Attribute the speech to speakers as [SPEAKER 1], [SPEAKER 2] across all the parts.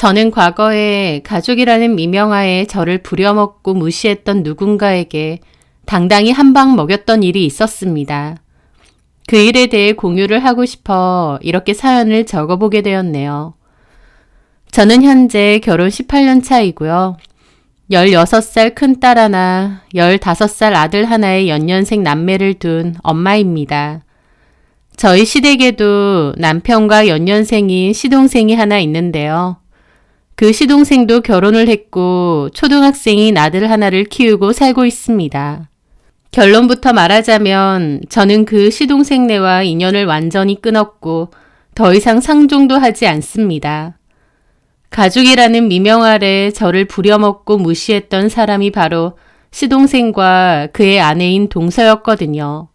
[SPEAKER 1] 저는 과거에 가족이라는 미명하에 저를 부려먹고 무시했던 누군가에게 당당히 한 방 먹였던 일이 있었습니다. 그 일에 대해 공유를 하고 싶어 이렇게 사연을 적어보게 되었네요. 저는 현재 결혼 18년 차이고요. 16살 큰딸 하나, 15살 아들 하나의 연년생 남매를 둔 엄마입니다. 저희 시댁에도 남편과 연년생인 시동생이 하나 있는데요. 그 시동생도 결혼을 했고 초등학생인 아들 하나를 키우고 살고 있습니다. 결론부터 말하자면 저는 그 시동생네와 인연을 완전히 끊었고 더 이상 상종도 하지 않습니다. 가족이라는 미명 아래 저를 부려먹고 무시했던 사람이 바로 시동생과 그의 아내인 동서였거든요.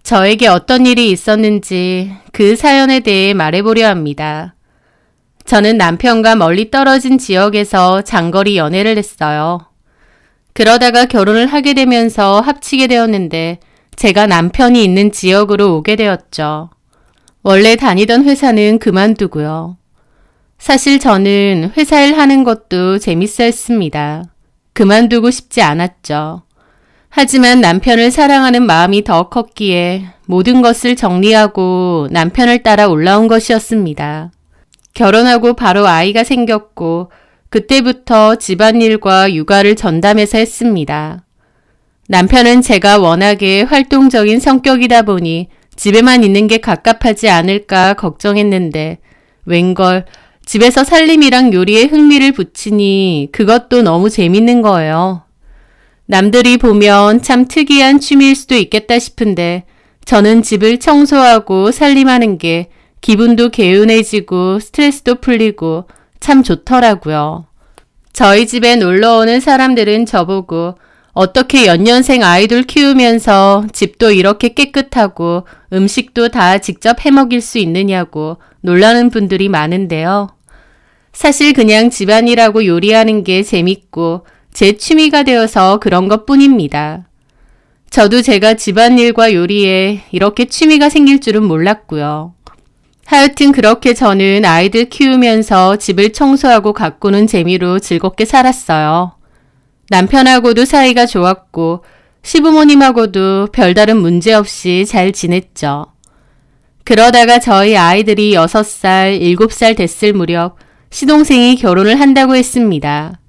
[SPEAKER 1] 저에게 어떤 일이 있었는지 그 사연에 대해 말해보려 합니다. 저는 남편과 멀리 떨어진 지역에서 장거리 연애를 했어요. 그러다가 결혼을 하게 되면서 합치게 되었는데 제가 남편이 있는 지역으로 오게 되었죠. 원래 다니던 회사는 그만두고요. 사실 저는 회사 일 하는 것도 재밌어 했습니다. 그만두고 싶지 않았죠. 하지만 남편을 사랑하는 마음이 더 컸기에 모든 것을 정리하고 남편을 따라 올라온 것이었습니다. 결혼하고 바로 아이가 생겼고 그때부터 집안일과 육아를 전담해서 했습니다. 남편은 제가 워낙에 활동적인 성격이다 보니 집에만 있는 게 갑갑하지 않을까 걱정했는데 웬걸 집에서 살림이랑 요리에 흥미를 붙이니 그것도 너무 재밌는 거예요. 남들이 보면 참 특이한 취미일 수도 있겠다 싶은데 저는 집을 청소하고 살림하는 게 기분도 개운해지고 스트레스도 풀리고 참 좋더라고요. 저희 집에 놀러 오는 사람들은 저보고 어떻게 연년생 아이들 키우면서 집도 이렇게 깨끗하고 음식도 다 직접 해먹일 수 있느냐고 놀라는 분들이 많은데요. 사실 그냥 집안일하고 요리하는 게 재밌고 제 취미가 되어서 그런 것 뿐입니다. 저도 제가 집안일과 요리에 이렇게 취미가 생길 줄은 몰랐고요. 하여튼 그렇게 저는 아이들 키우면서 집을 청소하고 가꾸는 재미로 즐겁게 살았어요. 남편하고도 사이가 좋았고 시부모님하고도 별다른 문제 없이 잘 지냈죠. 그러다가 저희 아이들이 6살, 7살 됐을 무렵 시동생이 결혼을 한다고 했습니다.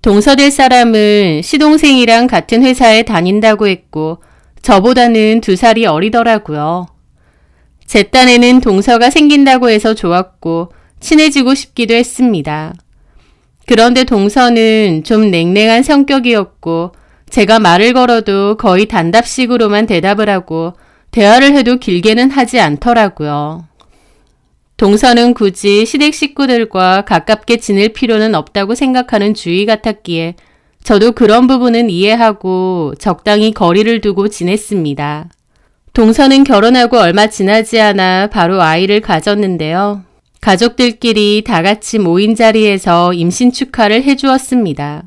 [SPEAKER 1] 동서될 사람은 시동생이랑 같은 회사에 다닌다고 했고 저보다는 2살이 어리더라고요. 제 딴에는 동서가 생긴다고 해서 좋았고 친해지고 싶기도 했습니다. 그런데 동서는 좀 냉랭한 성격이었고 제가 말을 걸어도 거의 단답식으로만 대답을 하고 대화를 해도 길게는 하지 않더라고요. 동서는 굳이 시댁 식구들과 가깝게 지낼 필요는 없다고 생각하는 주의 같았기에 저도 그런 부분은 이해하고 적당히 거리를 두고 지냈습니다. 동서는 결혼하고 얼마 지나지 않아 바로 아이를 가졌는데요. 가족들끼리 다 같이 모인 자리에서 임신 축하를 해주었습니다.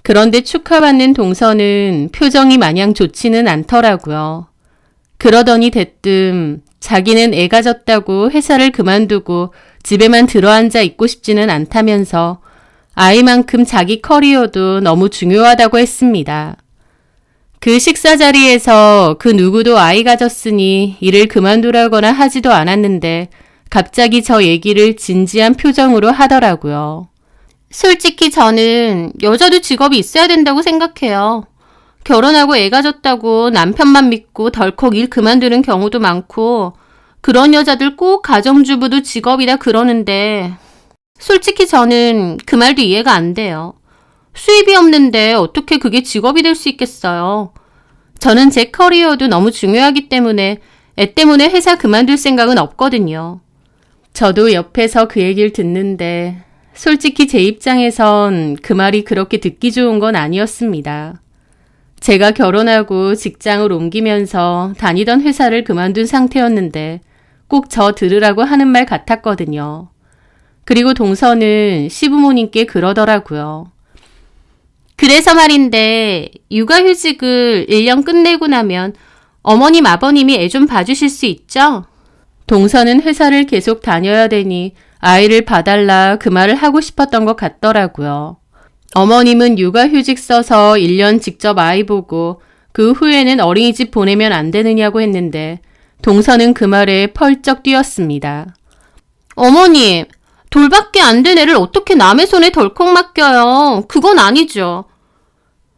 [SPEAKER 1] 그런데 축하받는 동서는 표정이 마냥 좋지는 않더라고요. 그러더니 대뜸 자기는 애 가졌다고 회사를 그만두고 집에만 들어앉아 있고 싶지는 않다면서 아이만큼 자기 커리어도 너무 중요하다고 했습니다. 그 식사 자리에서 그 누구도 아이 가졌으니 일을 그만두라거나 하지도 않았는데 갑자기 저 얘기를 진지한 표정으로 하더라고요. 솔직히 저는 여자도 직업이 있어야 된다고 생각해요. 결혼하고 애 가졌다고 남편만 믿고 덜컥 일 그만두는 경우도 많고 그런 여자들 꼭 가정주부도 직업이다 그러는데 솔직히 저는 그 말도 이해가 안 돼요. 수입이 없는데 어떻게 그게 직업이 될 수 있겠어요. 저는 제 커리어도 너무 중요하기 때문에 애 때문에 회사 그만둘 생각은 없거든요. 저도 옆에서 그 얘기를 듣는데 솔직히 제 입장에선 그 말이 그렇게 듣기 좋은 건 아니었습니다. 제가 결혼하고 직장을 옮기면서 다니던 회사를 그만둔 상태였는데 꼭 저 들으라고 하는 말 같았거든요. 그리고 동서는 시부모님께 그러더라고요. 그래서 말인데 육아휴직을 1년 끝내고 나면 어머님 아버님이 애 좀 봐주실 수 있죠? 동서는 회사를 계속 다녀야 되니 아이를 봐달라 그 말을 하고 싶었던 것 같더라고요. 어머님은 육아휴직 써서 1년 직접 아이 보고 그 후에는 어린이집 보내면 안 되느냐고 했는데 동서는 그 말에 펄쩍 뛰었습니다. 어머님, 돌밖에 안 된 애를 어떻게 남의 손에 덜컥 맡겨요? 그건 아니죠.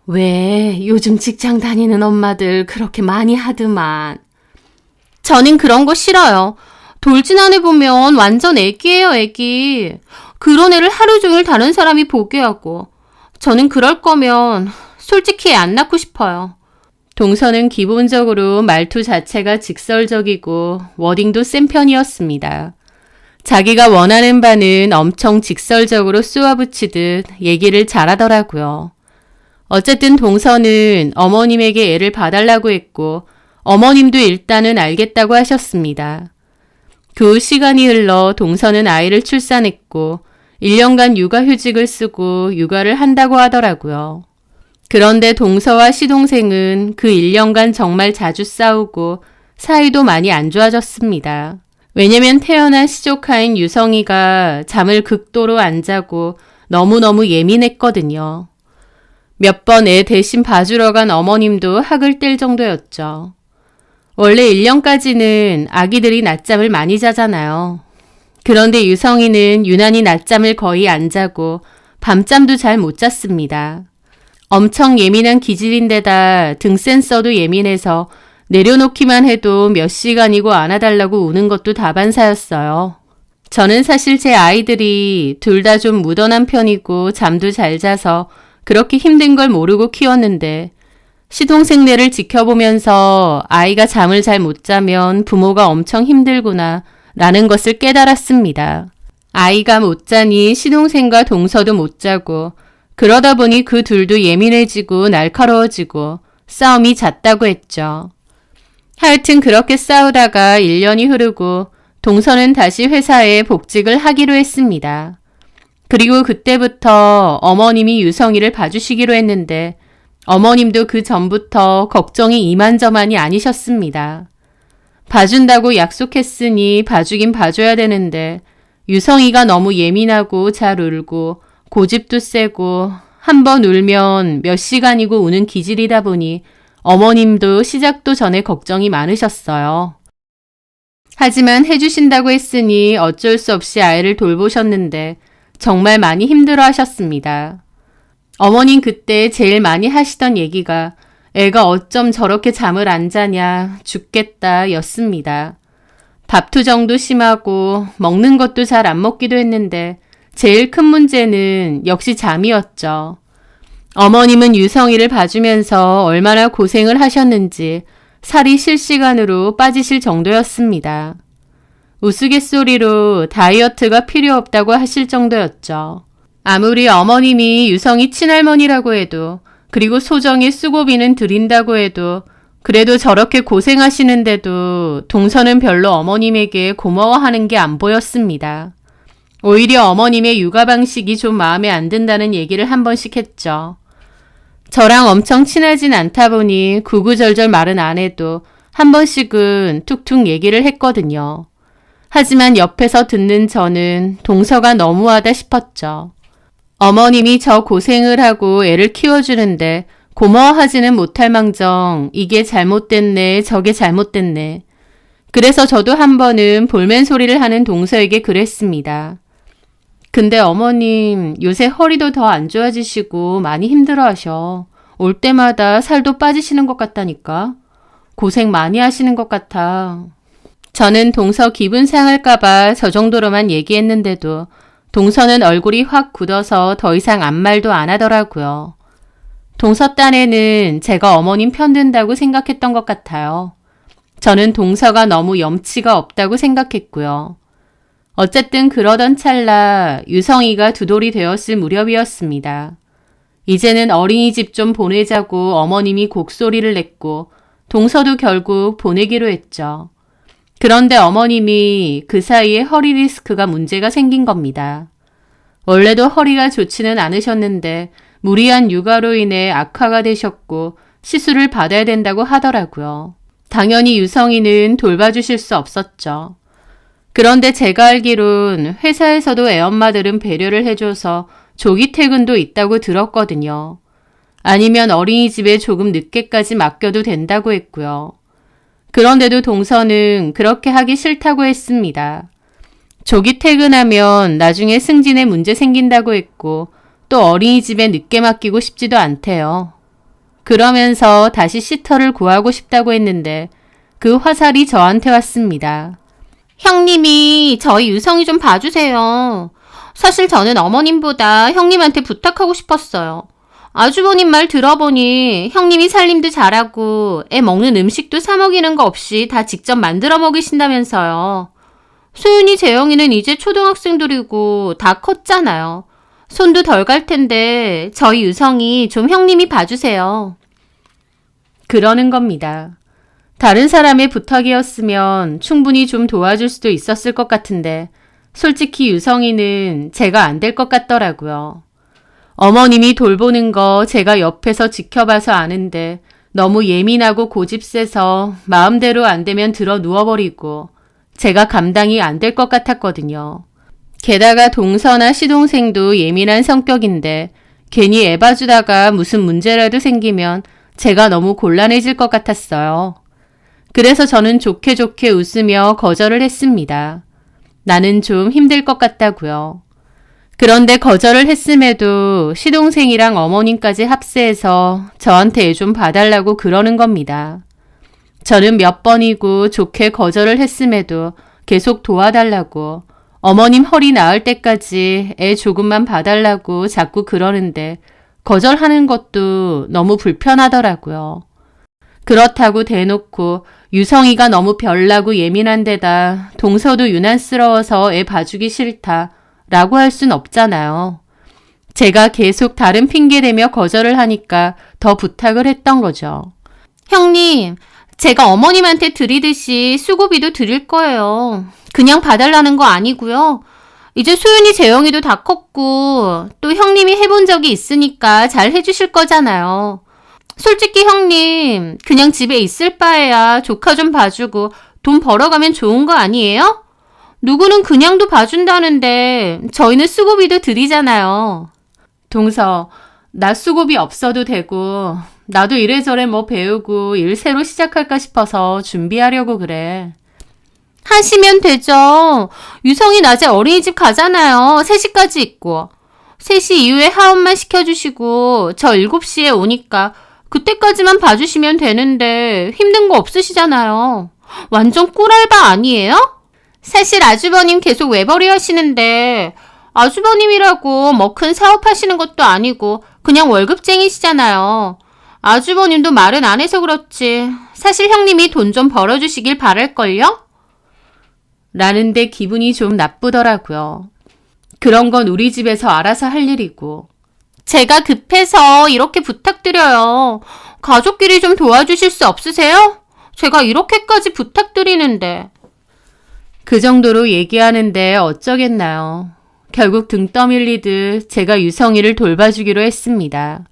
[SPEAKER 1] 왜 요즘 직장 다니는 엄마들 그렇게 많이 하드만. 저는 그런 거 싫어요. 돌진한 애 보면 완전 애기예요, 애기. 그런 애를 하루 종일 다른 사람이 보게 하고. 저는 그럴 거면 솔직히 애 안 낳고 싶어요. 동서는 기본적으로 말투 자체가 직설적이고 워딩도 센 편이었습니다. 자기가 원하는 바는 엄청 직설적으로 쏘아붙이듯 얘기를 잘하더라고요. 어쨌든 동서는 어머님에게 애를 봐달라고 했고 어머님도 일단은 알겠다고 하셨습니다. 그 후 시간이 흘러 동서는 아이를 출산했고 1년간 육아휴직을 쓰고 육아를 한다고 하더라고요. 그런데 동서와 시동생은 그 1년간 정말 자주 싸우고 사이도 많이 안 좋아졌습니다. 왜냐면 태어난 시조카인 유성이가 잠을 극도로 안 자고 너무너무 예민했거든요. 몇 번 애 대신 봐주러 간 어머님도 학을 뗄 정도였죠. 원래 1년까지는 아기들이 낮잠을 많이 자잖아요. 그런데 유성이는 유난히 낮잠을 거의 안 자고 밤잠도 잘 못 잤습니다. 엄청 예민한 기질인데다 등 센서도 예민해서 내려놓기만 해도 몇 시간이고 안아달라고 우는 것도 다반사였어요. 저는 사실 제 아이들이 둘 다 좀 무던한 편이고 잠도 잘 자서 그렇게 힘든 걸 모르고 키웠는데 시동생네를 지켜보면서 아이가 잠을 잘 못 자면 부모가 엄청 힘들구나 라는 것을 깨달았습니다. 아이가 못 자니 시동생과 동서도 못 자고 그러다 보니 그 둘도 예민해지고 날카로워지고 싸움이 잦다고 했죠. 하여튼 그렇게 싸우다가 1년이 흐르고 동서는 다시 회사에 복직을 하기로 했습니다. 그리고 그때부터 어머님이 유성이를 봐주시기로 했는데 어머님도 그 전부터 걱정이 이만저만이 아니셨습니다. 봐준다고 약속했으니 봐주긴 봐줘야 되는데 유성이가 너무 예민하고 잘 울고 고집도 세고 한 번 울면 몇 시간이고 우는 기질이다 보니 어머님도 시작도 전에 걱정이 많으셨어요. 하지만 해주신다고 했으니 어쩔 수 없이 아이를 돌보셨는데 정말 많이 힘들어 하셨습니다. 어머님 그때 제일 많이 하시던 얘기가 애가 어쩜 저렇게 잠을 안 자냐 죽겠다 였습니다. 밥투정도 심하고 먹는 것도 잘 안 먹기도 했는데 제일 큰 문제는 역시 잠이었죠. 어머님은 유성이를 봐주면서 얼마나 고생을 하셨는지 살이 실시간으로 빠지실 정도였습니다. 우스갯소리로 다이어트가 필요 없다고 하실 정도였죠. 아무리 어머님이 유성이 친할머니라고 해도 그리고 소정의 수고비는 드린다고 해도 그래도 저렇게 고생하시는데도 동서는 별로 어머님에게 고마워하는 게 안 보였습니다. 오히려 어머님의 육아 방식이 좀 마음에 안 든다는 얘기를 한 번씩 했죠. 저랑 엄청 친하진 않다 보니 구구절절 말은 안 해도 한 번씩은 툭툭 얘기를 했거든요. 하지만 옆에서 듣는 저는 동서가 너무하다 싶었죠. 어머님이 저 고생을 하고 애를 키워주는데 고마워하지는 못할 망정 이게 잘못됐네 저게 잘못됐네. 그래서 저도 한 번은 볼멘 소리를 하는 동서에게 그랬습니다. 근데 어머님 요새 허리도 더 안 좋아지시고 많이 힘들어하셔. 올 때마다 살도 빠지시는 것 같다니까. 고생 많이 하시는 것 같아. 저는 동서 기분 상할까봐 저 정도로만 얘기했는데도 동서는 얼굴이 확 굳어서 더 이상 아무 말도 안 하더라고요. 동서 딴에는 제가 어머님 편든다고 생각했던 것 같아요. 저는 동서가 너무 염치가 없다고 생각했고요. 어쨌든 그러던 찰나 유성이가 두 돌이 되었을 무렵이었습니다. 이제는 어린이집 좀 보내자고 어머님이 곡소리를 냈고 동서도 결국 보내기로 했죠. 그런데 어머님이 그 사이에 허리 디스크가 문제가 생긴 겁니다. 원래도 허리가 좋지는 않으셨는데 무리한 육아로 인해 악화가 되셨고 시술을 받아야 된다고 하더라고요. 당연히 유성이는 돌봐주실 수 없었죠. 그런데 제가 알기론 회사에서도 애엄마들은 배려를 해줘서 조기 퇴근도 있다고 들었거든요. 아니면 어린이집에 조금 늦게까지 맡겨도 된다고 했고요. 그런데도 동서는 그렇게 하기 싫다고 했습니다. 조기 퇴근하면 나중에 승진에 문제 생긴다고 했고 또 어린이집에 늦게 맡기고 싶지도 않대요. 그러면서 다시 시터를 구하고 싶다고 했는데 그 화살이 저한테 왔습니다. 형님이 저희 유성이 좀 봐주세요. 사실 저는 어머님보다 형님한테 부탁하고 싶었어요. 아주버님 말 들어보니 형님이 살림도 잘하고 애 먹는 음식도 사 먹이는 거 없이 다 직접 만들어 먹이신다면서요. 소윤이 재영이는 이제 초등학생들이고 다 컸잖아요. 손도 덜 갈 텐데 저희 유성이 좀 형님이 봐주세요. 그러는 겁니다. 다른 사람의 부탁이었으면 충분히 좀 도와줄 수도 있었을 것 같은데 솔직히 유성이는 제가 안 될 것 같더라고요. 어머님이 돌보는 거 제가 옆에서 지켜봐서 아는데 너무 예민하고 고집세서 마음대로 안 되면 들어 누워버리고 제가 감당이 안 될 것 같았거든요. 게다가 동서나 시동생도 예민한 성격인데 괜히 애 봐주다가 무슨 문제라도 생기면 제가 너무 곤란해질 것 같았어요. 그래서 저는 좋게 좋게 웃으며 거절을 했습니다. 나는 좀 힘들 것 같다고요. 그런데 거절을 했음에도 시동생이랑 어머님까지 합세해서 저한테 애 좀 봐달라고 그러는 겁니다. 저는 몇 번이고 좋게 거절을 했음에도 계속 도와달라고 어머님 허리 나을 때까지 애 조금만 봐달라고 자꾸 그러는데 거절하는 것도 너무 불편하더라고요. 그렇다고 대놓고 유성이가 너무 별나고 예민한 데다 동서도 유난스러워서 애 봐주기 싫다 라고 할 순 없잖아요. 제가 계속 다른 핑계대며 거절을 하니까 더 부탁을 했던 거죠. 형님, 제가 어머님한테 드리듯이 수고비도 드릴 거예요. 그냥 봐달라는 거 아니고요. 이제 소윤이 재영이도 다 컸고 또 형님이 해본 적이 있으니까 잘 해주실 거잖아요. 솔직히 형님, 그냥 집에 있을 바에야 조카 좀 봐주고 돈 벌어가면 좋은 거 아니에요? 누구는 그냥도 봐준다는데 저희는 수고비도 드리잖아요. 동서, 나 수고비 없어도 되고 나도 이래저래 뭐 배우고 일 새로 시작할까 싶어서 준비하려고 그래. 하시면 되죠. 유성이 낮에 어린이집 가잖아요. 3시까지 있고. 3시 이후에 하원만 시켜주시고 저 7시에 오니까 그때까지만 봐주시면 되는데 힘든 거 없으시잖아요. 완전 꿀알바 아니에요? 사실 아주버님 계속 외벌이 하시는데 아주버님이라고 뭐 큰 사업하시는 것도 아니고 그냥 월급쟁이시잖아요. 아주버님도 말은 안 해서 그렇지. 사실 형님이 돈 좀 벌어주시길 바랄걸요? 라는데 기분이 좀 나쁘더라고요. 그런 건 우리 집에서 알아서 할 일이고. 제가 급해서 이렇게 부탁드려요. 가족끼리 좀 도와주실 수 없으세요? 제가 이렇게까지 부탁드리는데. 그 정도로 얘기하는데 어쩌겠나요. 결국 등 떠밀리듯 제가 유성이를 돌봐주기로 했습니다.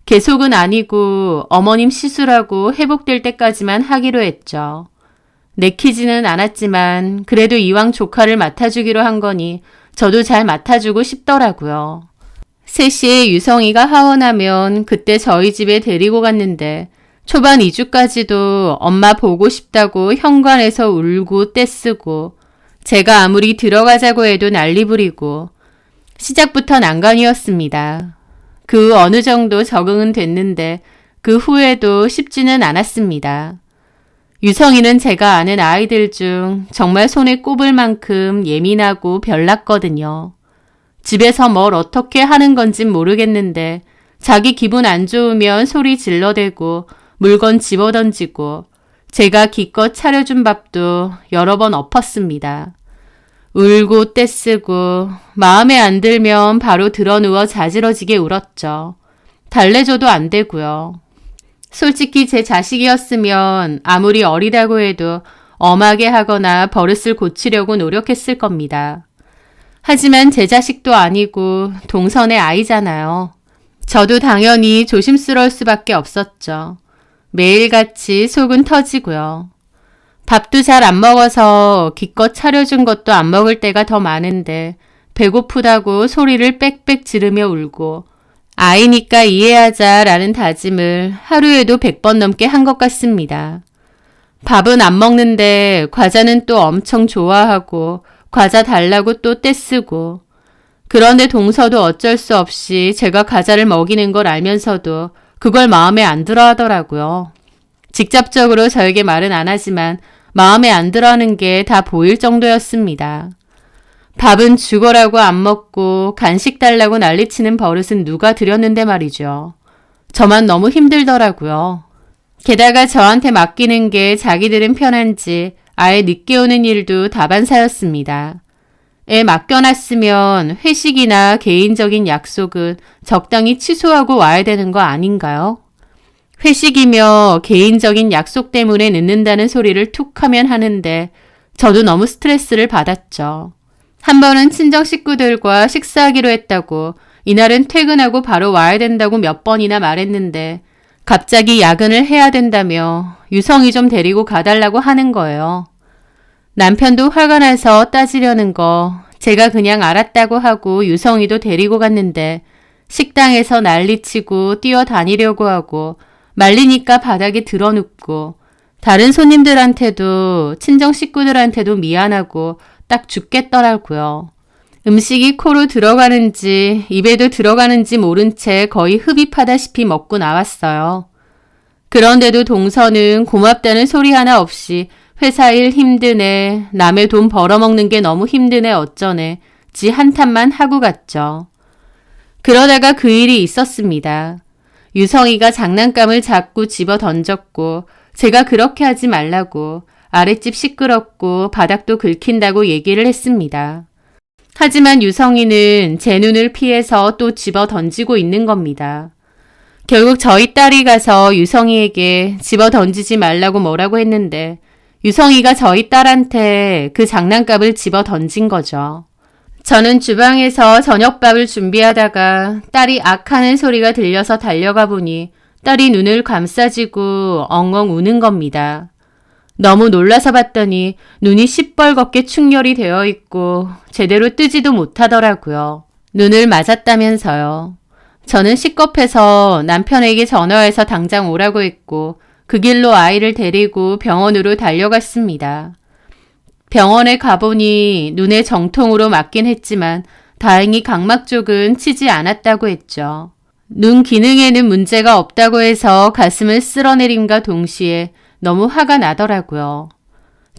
[SPEAKER 1] 계속은 아니고 어머님 시술하고 회복될 때까지만 하기로 했죠. 내키지는 않았지만 그래도 이왕 조카를 맡아주기로 한 거니 저도 잘 맡아주고 싶더라고요. 3시에 유성이가 하원하면 그때 저희 집에 데리고 갔는데 초반 2주까지도 엄마 보고 싶다고 현관에서 울고 떼쓰고 제가 아무리 들어가자고 해도 난리 부리고 시작부터 난관이었습니다. 그 어느 정도 적응은 됐는데 그 후에도 쉽지는 않았습니다. 유성이는 제가 아는 아이들 중 정말 손에 꼽을 만큼 예민하고 별났거든요. 집에서 뭘 어떻게 하는 건진 모르겠는데 자기 기분 안 좋으면 소리 질러대고 물건 집어던지고 제가 기껏 차려준 밥도 여러 번 엎었습니다. 울고 떼쓰고 마음에 안 들면 바로 드러누워 자지러지게 울었죠. 달래줘도 안 되고요. 솔직히 제 자식이었으면 아무리 어리다고 해도 엄하게 하거나 버릇을 고치려고 노력했을 겁니다. 하지만 제 자식도 아니고 동선의 아이잖아요. 저도 당연히 조심스러울 수밖에 없었죠. 매일같이 속은 터지고요. 밥도 잘 안 먹어서 기껏 차려준 것도 안 먹을 때가 더 많은데 배고프다고 소리를 빽빽 지르며 울고 아이니까 이해하자라는 다짐을 하루에도 100번 넘게 한 것 같습니다. 밥은 안 먹는데 과자는 또 엄청 좋아하고 과자 달라고 또 떼쓰고 그런데 동서도 어쩔 수 없이 제가 과자를 먹이는 걸 알면서도 그걸 마음에 안 들어 하더라고요. 직접적으로 저에게 말은 안 하지만 마음에 안 들어 하는 게 다 보일 정도였습니다. 밥은 죽어라고 안 먹고 간식 달라고 난리치는 버릇은 누가 들였는데 말이죠. 저만 너무 힘들더라고요. 게다가 저한테 맡기는 게 자기들은 편한지 아예 늦게 오는 일도 다반사였습니다. 애 맡겨놨으면 회식이나 개인적인 약속은 적당히 취소하고 와야 되는 거 아닌가요? 회식이며 개인적인 약속 때문에 늦는다는 소리를 툭 하면 하는데 저도 너무 스트레스를 받았죠. 한 번은 친정 식구들과 식사하기로 했다고 이날은 퇴근하고 바로 와야 된다고 몇 번이나 말했는데 갑자기 야근을 해야 된다며 유성이 좀 데리고 가달라고 하는 거예요. 남편도 화가 나서 따지려는 거 제가 그냥 알았다고 하고 유성이도 데리고 갔는데 식당에서 난리치고 뛰어다니려고 하고 말리니까 바닥에 드러눕고 다른 손님들한테도 친정 식구들한테도 미안하고 딱 죽겠더라고요. 음식이 코로 들어가는지 입에도 들어가는지 모른 채 거의 흡입하다시피 먹고 나왔어요. 그런데도 동서는 고맙다는 소리 하나 없이 회사 일 힘드네, 남의 돈 벌어먹는 게 너무 힘드네 어쩌네, 지 한탄만 하고 갔죠. 그러다가 그 일이 있었습니다. 유성이가 장난감을 자꾸 집어 던졌고 제가 그렇게 하지 말라고 아랫집 시끄럽고 바닥도 긁힌다고 얘기를 했습니다. 하지만 유성이는 제 눈을 피해서 또 집어 던지고 있는 겁니다. 결국 저희 딸이 가서 유성이에게 집어 던지지 말라고 뭐라고 했는데 유성이가 저희 딸한테 그 장난감을 집어 던진 거죠. 저는 주방에서 저녁밥을 준비하다가 딸이 악하는 소리가 들려서 달려가 보니 딸이 눈을 감싸쥐고 엉엉 우는 겁니다. 너무 놀라서 봤더니 눈이 시뻘겋게 충혈이 되어 있고 제대로 뜨지도 못하더라고요. 눈을 맞았다면서요. 저는 식겁해서 남편에게 전화해서 당장 오라고 했고 그 길로 아이를 데리고 병원으로 달려갔습니다. 병원에 가보니 눈에 정통으로 맞긴 했지만 다행히 각막 쪽은 치지 않았다고 했죠. 눈 기능에는 문제가 없다고 해서 가슴을 쓸어내림과 동시에 너무 화가 나더라고요.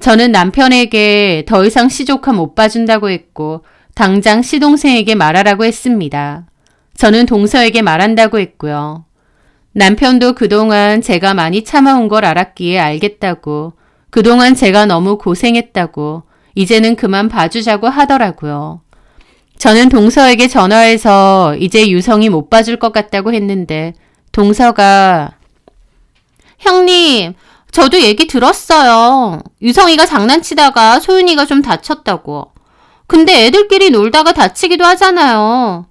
[SPEAKER 1] 저는 남편에게 더 이상 시조카 못 봐준다고 했고 당장 시동생에게 말하라고 했습니다. 저는 동서에게 말한다고 했고요. 남편도 그동안 제가 많이 참아온 걸 알았기에 알겠다고, 그동안 제가 너무 고생했다고, 이제는 그만 봐주자고 하더라고요. 저는 동서에게 전화해서 이제 유성이 못 봐줄 것 같다고 했는데 동서가 형님, 저도 얘기 들었어요. 유성이가 장난치다가 소윤이가 좀 다쳤다고. 근데 애들끼리 놀다가 다치기도 하잖아요.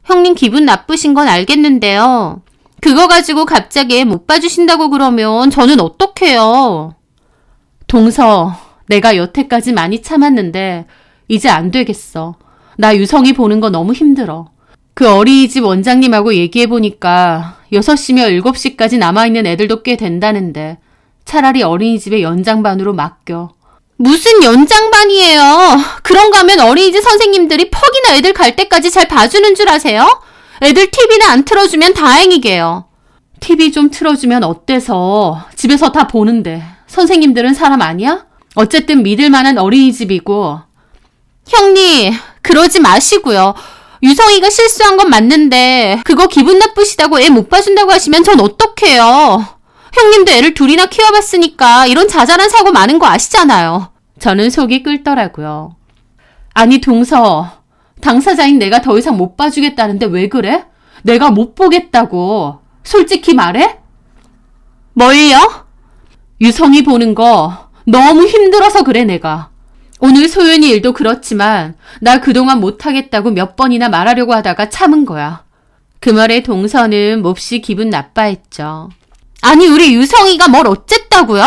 [SPEAKER 1] 형님 기분 나쁘신 건 알겠는데요. 그거 가지고 갑자기 애 못 봐주신다고 그러면 저는 어떡해요. 동서, 내가 여태까지 많이 참았는데 이제 안 되겠어. 나 유성이 보는 거 너무 힘들어. 그 어린이집 원장님하고 얘기해보니까 6시며 7시까지 남아있는 애들도 꽤 된다는데 차라리 어린이집에 연장반으로 맡겨. 무슨 연장반이에요. 그런가 하면 어린이집 선생님들이 퍽이나 애들 갈 때까지 잘 봐주는 줄 아세요? 애들 TV나 안 틀어주면 다행이게요. TV 좀 틀어주면 어때서? 집에서 다 보는데. 선생님들은 사람 아니야? 어쨌든 믿을 만한 어린이집이고. 형님, 그러지 마시고요. 유성이가 실수한 건 맞는데 그거 기분 나쁘시다고 애 못 봐준다고 하시면 전 어떡해요. 형님도 애를 둘이나 키워봤으니까 이런 자잘한 사고 많은 거 아시잖아요. 저는 속이 끓더라고요. 아니 동서, 당사자인 내가 더 이상 못 봐주겠다는데 왜 그래? 내가 못 보겠다고. 솔직히 말해? 뭘요? 유성이 보는 거 너무 힘들어서 그래 내가. 오늘 소윤이 일도 그렇지만 나 그동안 못하겠다고 몇 번이나 말하려고 하다가 참은 거야. 그 말에 동서는 몹시 기분 나빠했죠. 아니 우리 유성이가 뭘 어쨌다고요?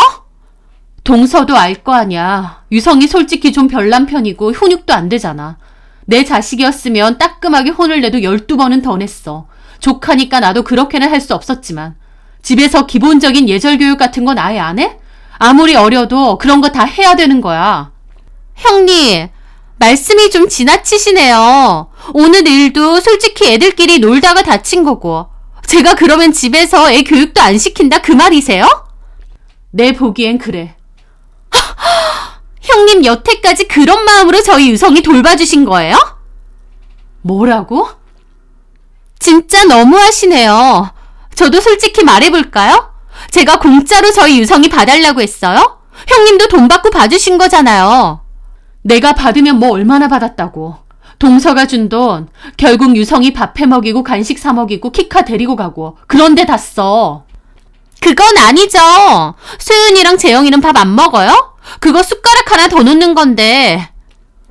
[SPEAKER 1] 동서도 알 거 아니야. 유성이 솔직히 좀 별난 편이고 훈육도 안 되잖아. 내 자식이었으면 따끔하게 혼을 내도 12번은 더 냈어. 조카니까 나도 그렇게는 할 수 없었지만 집에서 기본적인 예절 교육 같은 건 아예 안 해? 아무리 어려도 그런 거 다 해야 되는 거야. 형님, 말씀이 좀 지나치시네요. 오늘 일도 솔직히 애들끼리 놀다가 다친 거고 제가 그러면 집에서 애 교육도 안 시킨다 그 말이세요? 내 보기엔 그래. 형님 여태까지 그런 마음으로 저희 유성이 돌봐주신 거예요? 뭐라고? 진짜 너무하시네요. 저도 솔직히 말해볼까요? 제가 공짜로 저희 유성이 봐달라고 했어요? 형님도 돈 받고 봐주신 거잖아요. 내가 받으면 뭐 얼마나 받았다고. 동서가 준 돈 결국 유성이 밥 해먹이고 간식 사먹이고 키카 데리고 가고 그런데 다 써. 그건 아니죠. 소윤이랑 재영이는 밥 안 먹어요? 그거 숟가락 하나 더 놓는 건데.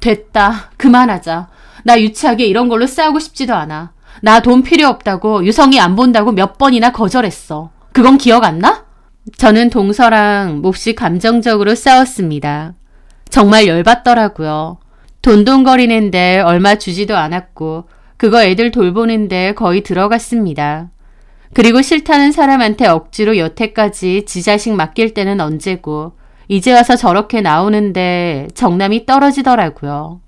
[SPEAKER 1] 됐다. 그만하자. 나 유치하게 이런 걸로 싸우고 싶지도 않아. 나 돈 필요 없다고 유성이 안 본다고 몇 번이나 거절했어. 그건 기억 안 나? 저는 동서랑 몹시 감정적으로 싸웠습니다. 정말 열받더라고요. 돈돈거리는데 얼마 주지도 않았고 그거 애들 돌보는데 거의 들어갔습니다. 그리고 싫다는 사람한테 억지로 여태까지 지 자식 맡길 때는 언제고 이제 와서 저렇게 나오는데 정남이 떨어지더라고요.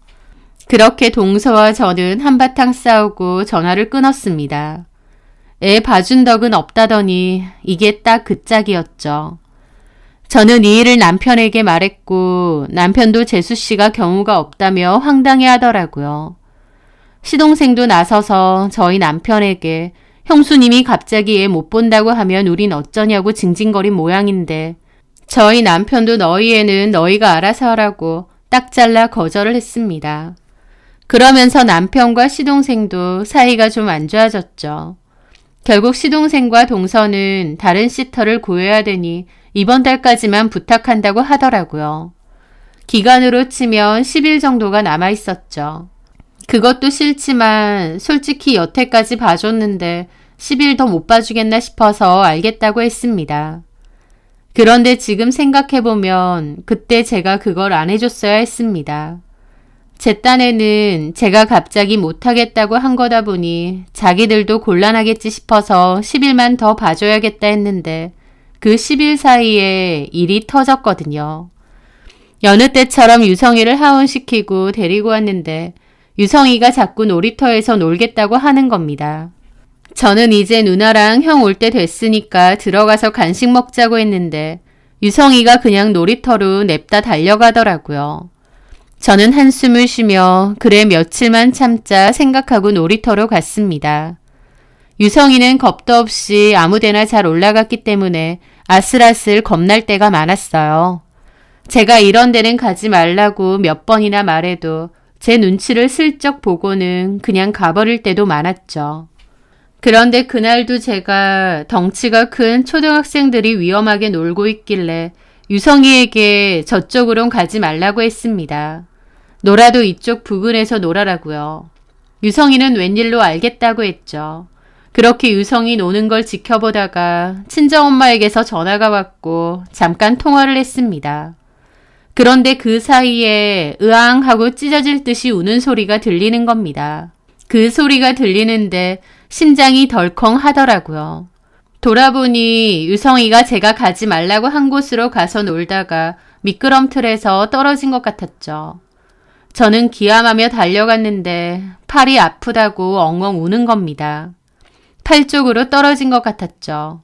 [SPEAKER 1] 그렇게 동서와 저는 한바탕 싸우고 전화를 끊었습니다. 애 봐준 덕은 없다더니 이게 딱 그 짝이었죠. 저는 이 일을 남편에게 말했고 남편도 재수씨가 경우가 없다며 황당해 하더라고요. 시동생도 나서서 저희 남편에게 형수님이 갑자기 애 못 본다고 하면 우린 어쩌냐고 징징거린 모양인데 저희 남편도 너희 애는 너희가 알아서 하라고 딱 잘라 거절을 했습니다. 그러면서 남편과 시동생도 사이가 좀 안 좋아졌죠. 결국 시동생과 동서는 다른 시터를 구해야 되니 이번 달까지만 부탁한다고 하더라고요. 기간으로 치면 10일 정도가 남아 있었죠. 그것도 싫지만 솔직히 여태까지 봐줬는데 10일 더 못 봐주겠나 싶어서 알겠다고 했습니다. 그런데 지금 생각해보면 그때 제가 그걸 안 해줬어야 했습니다. 제 딴에는 제가 갑자기 못하겠다고 한 거다 보니 자기들도 곤란하겠지 싶어서 10일만 더 봐줘야겠다 했는데 그 10일 사이에 일이 터졌거든요. 여느 때처럼 유성이를 하원시키고 데리고 왔는데 유성이가 자꾸 놀이터에서 놀겠다고 하는 겁니다. 저는 이제 누나랑 형 올 때 됐으니까 들어가서 간식 먹자고 했는데 유성이가 그냥 놀이터로 냅다 달려가더라고요. 저는 한숨을 쉬며 그래 며칠만 참자 생각하고 놀이터로 갔습니다. 유성이는 겁도 없이 아무데나 잘 올라갔기 때문에 아슬아슬 겁날 때가 많았어요. 제가 이런 데는 가지 말라고 몇 번이나 말해도 제 눈치를 슬쩍 보고는 그냥 가버릴 때도 많았죠. 그런데 그날도 제가 덩치가 큰 초등학생들이 위험하게 놀고 있길래 유성이에게 저쪽으론 가지 말라고 했습니다. 놀아도 이쪽 부근에서 놀아라고요. 유성이는 웬일로 알겠다고 했죠. 그렇게 유성이 노는 걸 지켜보다가 친정엄마에게서 전화가 왔고 잠깐 통화를 했습니다. 그런데 그 사이에 으앙 하고 찢어질 듯이 우는 소리가 들리는 겁니다. 그 소리가 들리는데 심장이 덜컹 하더라고요. 돌아보니 유성이가 제가 가지 말라고 한 곳으로 가서 놀다가 미끄럼틀에서 떨어진 것 같았죠. 저는 기함하며 달려갔는데 팔이 아프다고 엉엉 우는 겁니다. 팔 쪽으로 떨어진 것 같았죠.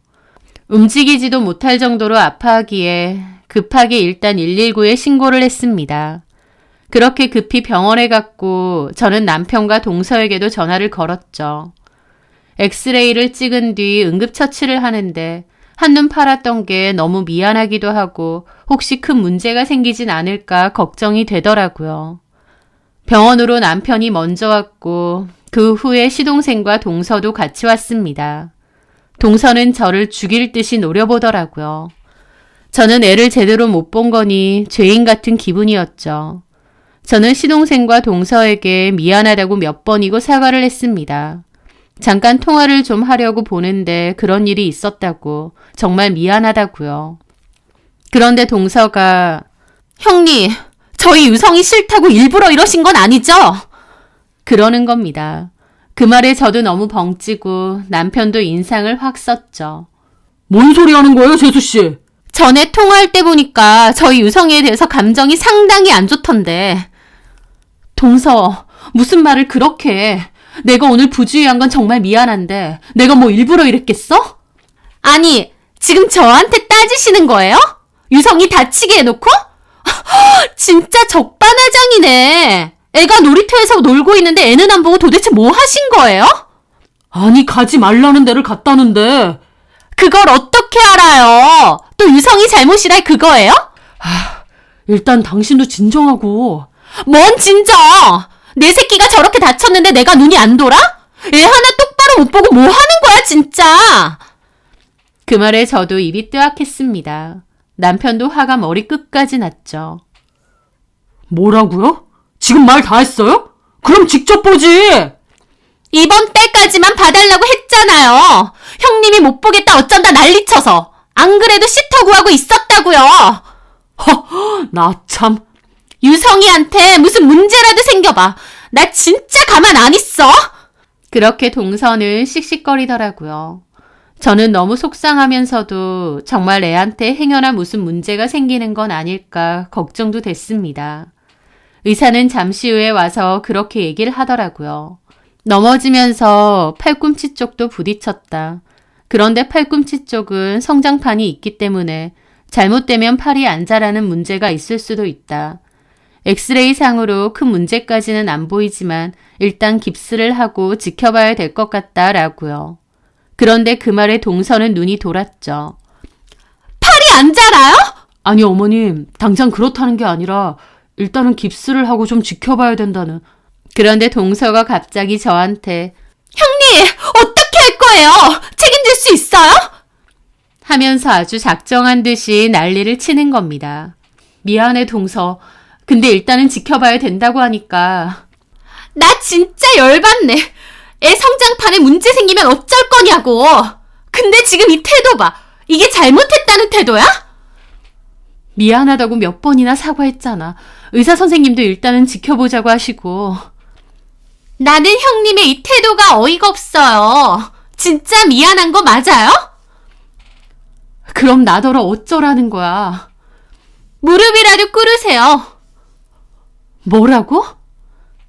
[SPEAKER 1] 움직이지도 못할 정도로 아파하기에 급하게 일단 119에 신고를 했습니다. 그렇게 급히 병원에 갔고 저는 남편과 동서에게도 전화를 걸었죠. 엑스레이를 찍은 뒤 응급처치를 하는데 한눈 팔았던 게 너무 미안하기도 하고 혹시 큰 문제가 생기진 않을까 걱정이 되더라고요. 병원으로 남편이 먼저 왔고 그 후에 시동생과 동서도 같이 왔습니다. 동서는 저를 죽일 듯이 노려보더라고요. 저는 애를 제대로 못 본 거니 죄인 같은 기분이었죠. 저는 시동생과 동서에게 미안하다고 몇 번이고 사과를 했습니다. 잠깐 통화를 좀 하려고 보는데 그런 일이 있었다고 정말 미안하다고요. 그런데 동서가 형님, 저희 유성이 싫다고 일부러 이러신 건 아니죠? 그러는 겁니다. 그 말에 저도 너무 벙찌고 남편도 인상을 확 썼죠.
[SPEAKER 2] 뭔 소리 하는 거예요, 재수씨?
[SPEAKER 1] 전에 통화할 때 보니까 저희 유성이에 대해서 감정이 상당히 안 좋던데. 동서, 무슨 말을 그렇게 해. 내가 오늘 부주의한 건 정말 미안한데 내가 뭐 일부러 이랬겠어? 아니, 지금 저한테 따지시는 거예요? 유성이 다치게 해놓고? 진짜 적반하장이네. 애가 놀이터에서 놀고 있는데 애는 안 보고 도대체 뭐 하신 거예요?
[SPEAKER 2] 아니, 가지 말라는 데를 갔다는데.
[SPEAKER 1] 그걸 어떻게 알아요? 또 유성이 잘못이라 그거예요?
[SPEAKER 2] 일단 당신도 진정하고.
[SPEAKER 1] 뭔 진정! 내 새끼가 저렇게 다쳤는데 내가 눈이 안 돌아? 애 하나 똑바로 못 보고 뭐 하는 거야, 진짜! 그 말에 저도 입이 뜨악했습니다. 남편도 화가 머리끝까지 났죠.
[SPEAKER 2] 뭐라고요? 지금 말 다 했어요? 그럼 직접 보지!
[SPEAKER 1] 이번 달까지만 봐달라고 했잖아요. 형님이 못 보겠다 어쩐다 난리쳐서. 안 그래도 시터 구하고 있었다고요.
[SPEAKER 2] 나 참.
[SPEAKER 1] 유성이한테 무슨 문제라도 생겨봐. 나 진짜 가만 안 있어. 그렇게 동서는 씩씩거리더라고요. 저는 너무 속상하면서도 정말 애한테 행여나 무슨 문제가 생기는 건 아닐까 걱정도 됐습니다. 의사는 잠시 후에 와서 그렇게 얘기를 하더라고요. 넘어지면서 팔꿈치 쪽도 부딪혔다. 그런데 팔꿈치 쪽은 성장판이 있기 때문에 잘못되면 팔이 안 자라는 문제가 있을 수도 있다. 엑스레이 상으로 큰 문제까지는 안 보이지만 일단 깁스를 하고 지켜봐야 될 것 같다라고요. 그런데 그 말에 동서는 눈이 돌았죠. 팔이 안 자라요?
[SPEAKER 2] 아니, 어머님, 당장 그렇다는 게 아니라 일단은 깁스를 하고 좀 지켜봐야 된다는.
[SPEAKER 1] 그런데 동서가 갑자기 저한테 형님, 어떻게 할 거예요? 책임질 수 있어요? 하면서 아주 작정한 듯이 난리를 치는 겁니다. 미안해, 동서. 근데 일단은 지켜봐야 된다고 하니까. 나 진짜 열받네. 애 성장판에 문제 생기면 어쩔 거냐고. 근데 지금 이 태도 봐. 이게 잘못했다는 태도야? 미안하다고 몇 번이나 사과했잖아. 의사 선생님도 일단은 지켜보자고 하시고. 나는 형님의 이 태도가 어이가 없어요. 진짜 미안한 거 맞아요? 그럼 나더러 어쩌라는 거야. 무릎이라도 꿇으세요. 뭐라고?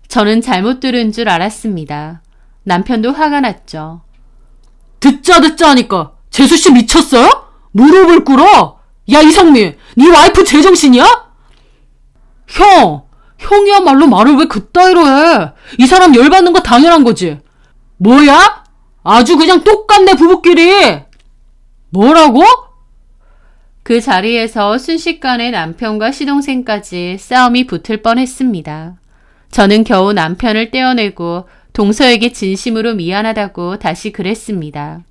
[SPEAKER 1] 저는 잘못 들은 줄 알았습니다. 남편도 화가 났죠.
[SPEAKER 2] 듣자 하니까. 재수씨 미쳤어요? 무릎을 꿇어? 야, 이성미, 네 와이프 제정신이야? 형이야말로 말을 왜 그따위로 해? 이 사람 열받는 거 당연한 거지. 뭐야? 아주 그냥 똑같네, 부부끼리. 뭐라고?
[SPEAKER 1] 그 자리에서 순식간에 남편과 시동생까지 싸움이 붙을 뻔했습니다. 저는 겨우 남편을 떼어내고 동서에게 진심으로 미안하다고 다시 그랬습니다.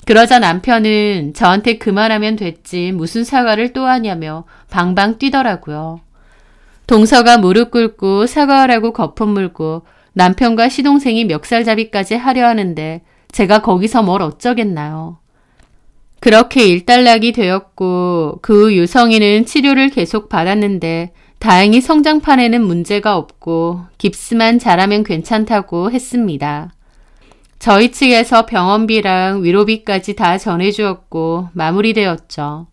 [SPEAKER 1] 그러자 남편은 저한테 그만하면 됐지 무슨 사과를 또 하냐며 방방 뛰더라고요. 동서가 무릎 꿇고 사과하라고 거품 물고 남편과 시동생이 멱살잡이까지 하려 하는데 제가 거기서 뭘 어쩌겠나요. 그렇게 일단락이 되었고 그 후 유성이는 치료를 계속 받았는데 다행히 성장판에는 문제가 없고 깁스만 잘하면 괜찮다고 했습니다. 저희 측에서 병원비랑 위로비까지 다 전해주었고 마무리되었죠.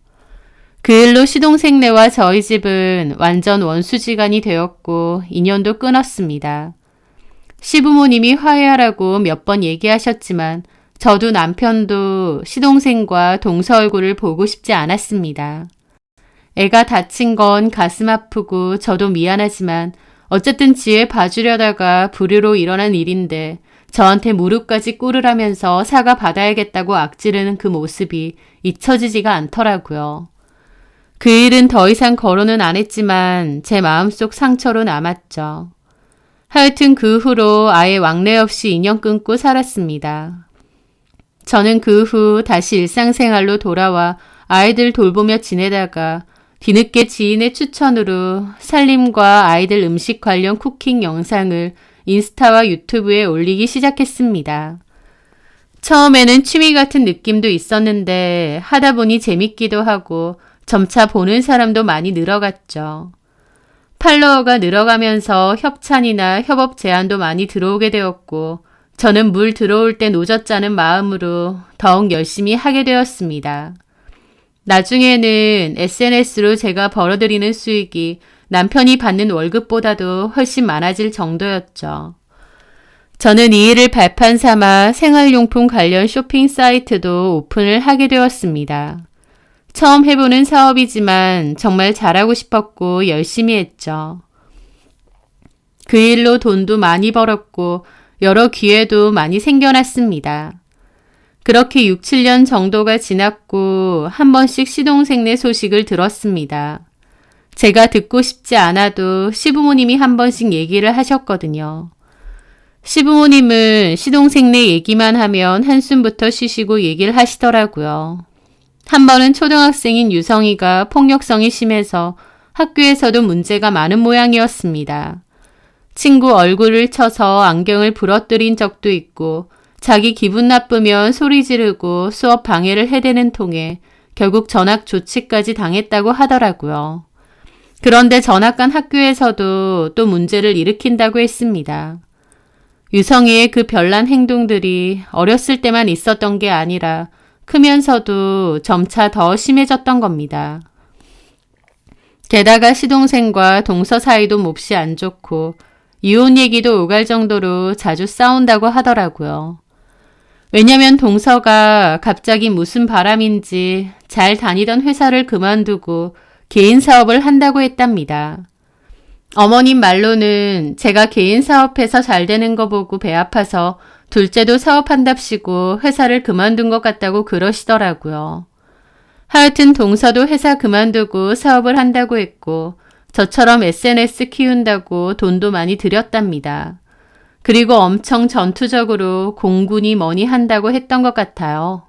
[SPEAKER 1] 그 일로 시동생네와 저희 집은 완전 원수지간이 되었고 인연도 끊었습니다. 시부모님이 화해하라고 몇 번 얘기하셨지만 저도 남편도 시동생과 동서 얼굴을 보고 싶지 않았습니다. 애가 다친 건 가슴 아프고 저도 미안하지만 어쨌든 지혜 봐주려다가 불의로 일어난 일인데 저한테 무릎까지 꿇으라면서 사과 받아야겠다고 악지르는 그 모습이 잊혀지지가 않더라고요. 그 일은 더 이상 거론은 안 했지만 제 마음속 상처로 남았죠. 하여튼 그 후로 아예 왕래 없이 인연 끊고 살았습니다. 저는 그 후 다시 일상생활로 돌아와 아이들 돌보며 지내다가 뒤늦게 지인의 추천으로 살림과 아이들 음식 관련 쿠킹 영상을 인스타와 유튜브에 올리기 시작했습니다. 처음에는 취미 같은 느낌도 있었는데 하다 보니 재밌기도 하고 점차 보는 사람도 많이 늘어갔죠. 팔로워가 늘어가면서 협찬이나 협업 제안도 많이 들어오게 되었고 저는 물 들어올 때 노젓자는 마음으로 더욱 열심히 하게 되었습니다. 나중에는 SNS로 제가 벌어들이는 수익이 남편이 받는 월급보다도 훨씬 많아질 정도였죠. 저는 이 일을 발판 삼아 생활용품 관련 쇼핑 사이트도 오픈을 하게 되었습니다. 처음 해보는 사업이지만 정말 잘하고 싶었고 열심히 했죠. 그 일로 돈도 많이 벌었고 여러 기회도 많이 생겨났습니다. 그렇게 6, 7년 정도가 지났고 한 번씩 시동생네 소식을 들었습니다. 제가 듣고 싶지 않아도 시부모님이 한 번씩 얘기를 하셨거든요. 시부모님은 시동생네 얘기만 하면 한숨부터 쉬시고 얘기를 하시더라고요. 한 번은 초등학생인 유성이가 폭력성이 심해서 학교에서도 문제가 많은 모양이었습니다. 친구 얼굴을 쳐서 안경을 부러뜨린 적도 있고 자기 기분 나쁘면 소리 지르고 수업 방해를 해대는 통에 결국 전학 조치까지 당했다고 하더라고요. 그런데 전학 간 학교에서도 또 문제를 일으킨다고 했습니다. 유성이의 그 별난 행동들이 어렸을 때만 있었던 게 아니라 크면서도 점차 더 심해졌던 겁니다. 게다가 시동생과 동서 사이도 몹시 안 좋고 이혼 얘기도 오갈 정도로 자주 싸운다고 하더라고요. 왜냐면 동서가 갑자기 무슨 바람인지 잘 다니던 회사를 그만두고 개인 사업을 한다고 했답니다. 어머님 말로는 제가 개인 사업해서 잘 되는 거 보고 배 아파서 둘째도 사업한답시고 회사를 그만둔 것 같다고 그러시더라고요. 하여튼 동서도 회사 그만두고 사업을 한다고 했고 저처럼 SNS 키운다고 돈도 많이 들였답니다. 그리고 엄청 전투적으로 공군이 뭐니 한다고 했던 것 같아요.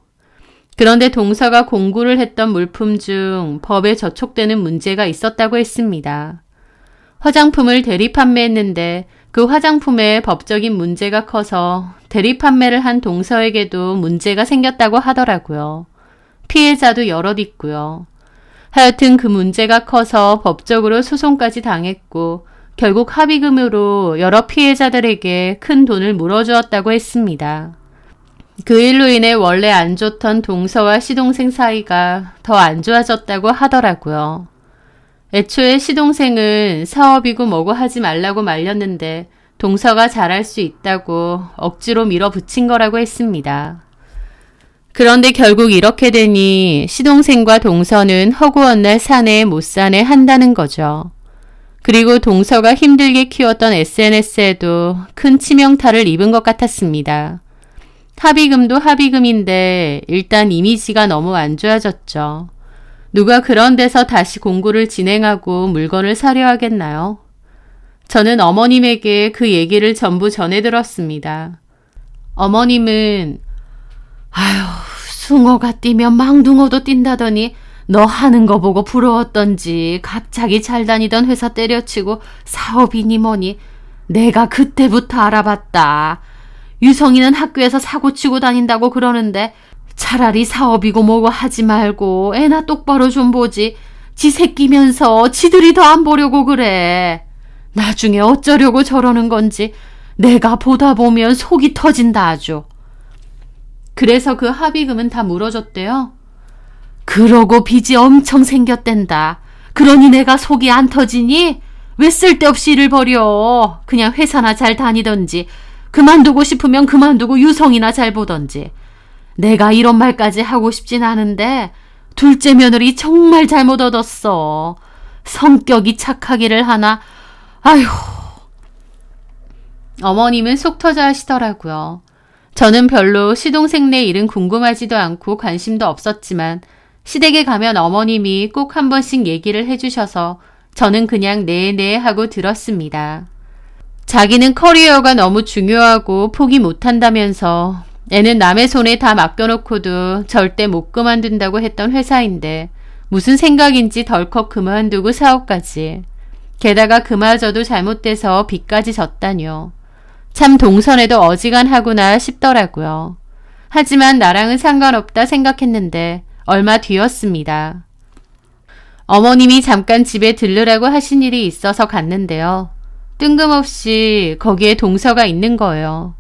[SPEAKER 1] 그런데 동서가 공구를 했던 물품 중 법에 저촉되는 문제가 있었다고 했습니다. 화장품을 대리 판매했는데 그 화장품에 법적인 문제가 커서 대리 판매를 한 동서에게도 문제가 생겼다고 하더라고요. 피해자도 여럿 있고요. 하여튼 그 문제가 커서 법적으로 소송까지 당했고 결국 합의금으로 여러 피해자들에게 큰 돈을 물어주었다고 했습니다. 그 일로 인해 원래 안 좋던 동서와 시동생 사이가 더 안 좋아졌다고 하더라고요. 애초에 시동생은 사업이고 뭐고 하지 말라고 말렸는데 동서가 잘할 수 있다고 억지로 밀어붙인 거라고 했습니다. 그런데 결국 이렇게 되니 시동생과 동서는 허구한 날 사내 못 사내 한다는 거죠. 그리고 동서가 힘들게 키웠던 SNS에도 큰 치명타를 입은 것 같았습니다. 합의금도 합의금인데 일단 이미지가 너무 안 좋아졌죠. 누가 그런 데서 다시 공구를 진행하고 물건을 사려 하겠나요? 저는 어머님에게 그 얘기를 전부 전해 들었습니다. 어머님은 아휴 숭어가 뛰면 망둥어도 뛴다더니 너 하는 거 보고 부러웠던지 갑자기 잘 다니던 회사 때려치고 사업이니 뭐니 내가 그때부터 알아봤다. 유성이는 학교에서 사고치고 다닌다고 그러는데 차라리 사업이고 뭐고 하지 말고 애나 똑바로 좀 보지. 지 새끼면서 지들이 더 안 보려고 그래. 나중에 어쩌려고 저러는 건지 내가 보다 보면 속이 터진다 아주. 그래서 그 합의금은 다 물어줬대요. 그러고 빚이 엄청 생겼댄다. 그러니 내가 속이 안 터지니? 왜 쓸데없이 일을 벌여. 그냥 회사나 잘 다니던지 그만두고 싶으면 그만두고 유성이나 잘 보던지. 내가 이런 말까지 하고 싶진 않은데 둘째 며느리 정말 잘못 얻었어. 성격이 착하기를 하나. 아휴. 어머님은 속 터져 하시더라고요. 저는 별로 시동생네 일은 궁금하지도 않고 관심도 없었지만 시댁에 가면 어머님이 꼭 한 번씩 얘기를 해주셔서 저는 그냥 네네 하고 들었습니다. 자기는 커리어가 너무 중요하고 포기 못한다면서 애는 남의 손에 다 맡겨놓고도 절대 못 그만둔다고 했던 회사인데 무슨 생각인지 덜컥 그만두고 사업까지. 게다가 그마저도 잘못돼서 빚까지 졌다뇨. 참 동선에도 어지간하구나 싶더라고요. 하지만 나랑은 상관없다 생각했는데 얼마 뒤였습니다. 어머님이 잠깐 집에 들르라고 하신 일이 있어서 갔는데요. 뜬금없이 거기에 동서가 있는 거예요.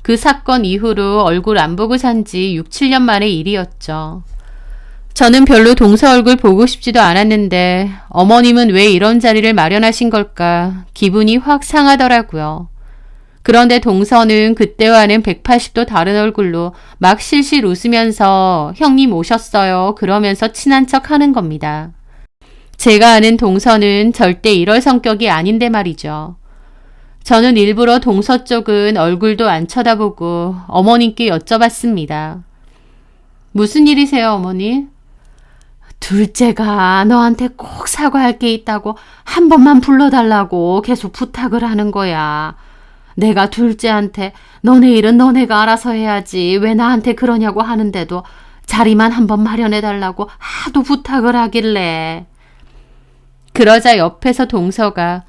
[SPEAKER 1] 그 사건 이후로 얼굴 안 보고 산 지 6, 7년 만의 일이었죠. 저는 별로 동서 얼굴 보고 싶지도 않았는데 어머님은 왜 이런 자리를 마련하신 걸까 기분이 확 상하더라고요. 그런데 동서는 그때와는 180도 다른 얼굴로 막 실실 웃으면서 형님 오셨어요 그러면서 친한 척 하는 겁니다. 제가 아는 동서는 절대 이럴 성격이 아닌데 말이죠. 저는 일부러 동서 쪽은 얼굴도 안 쳐다보고 어머님께 여쭤봤습니다. 무슨 일이세요, 어머니? 둘째가 너한테 꼭 사과할 게 있다고 한 번만 불러달라고 계속 부탁을 하는 거야. 내가 둘째한테 너네 일은 너네가 알아서 해야지 왜 나한테 그러냐고 하는데도 자리만 한번 마련해달라고 하도 부탁을 하길래. 그러자 옆에서 동서가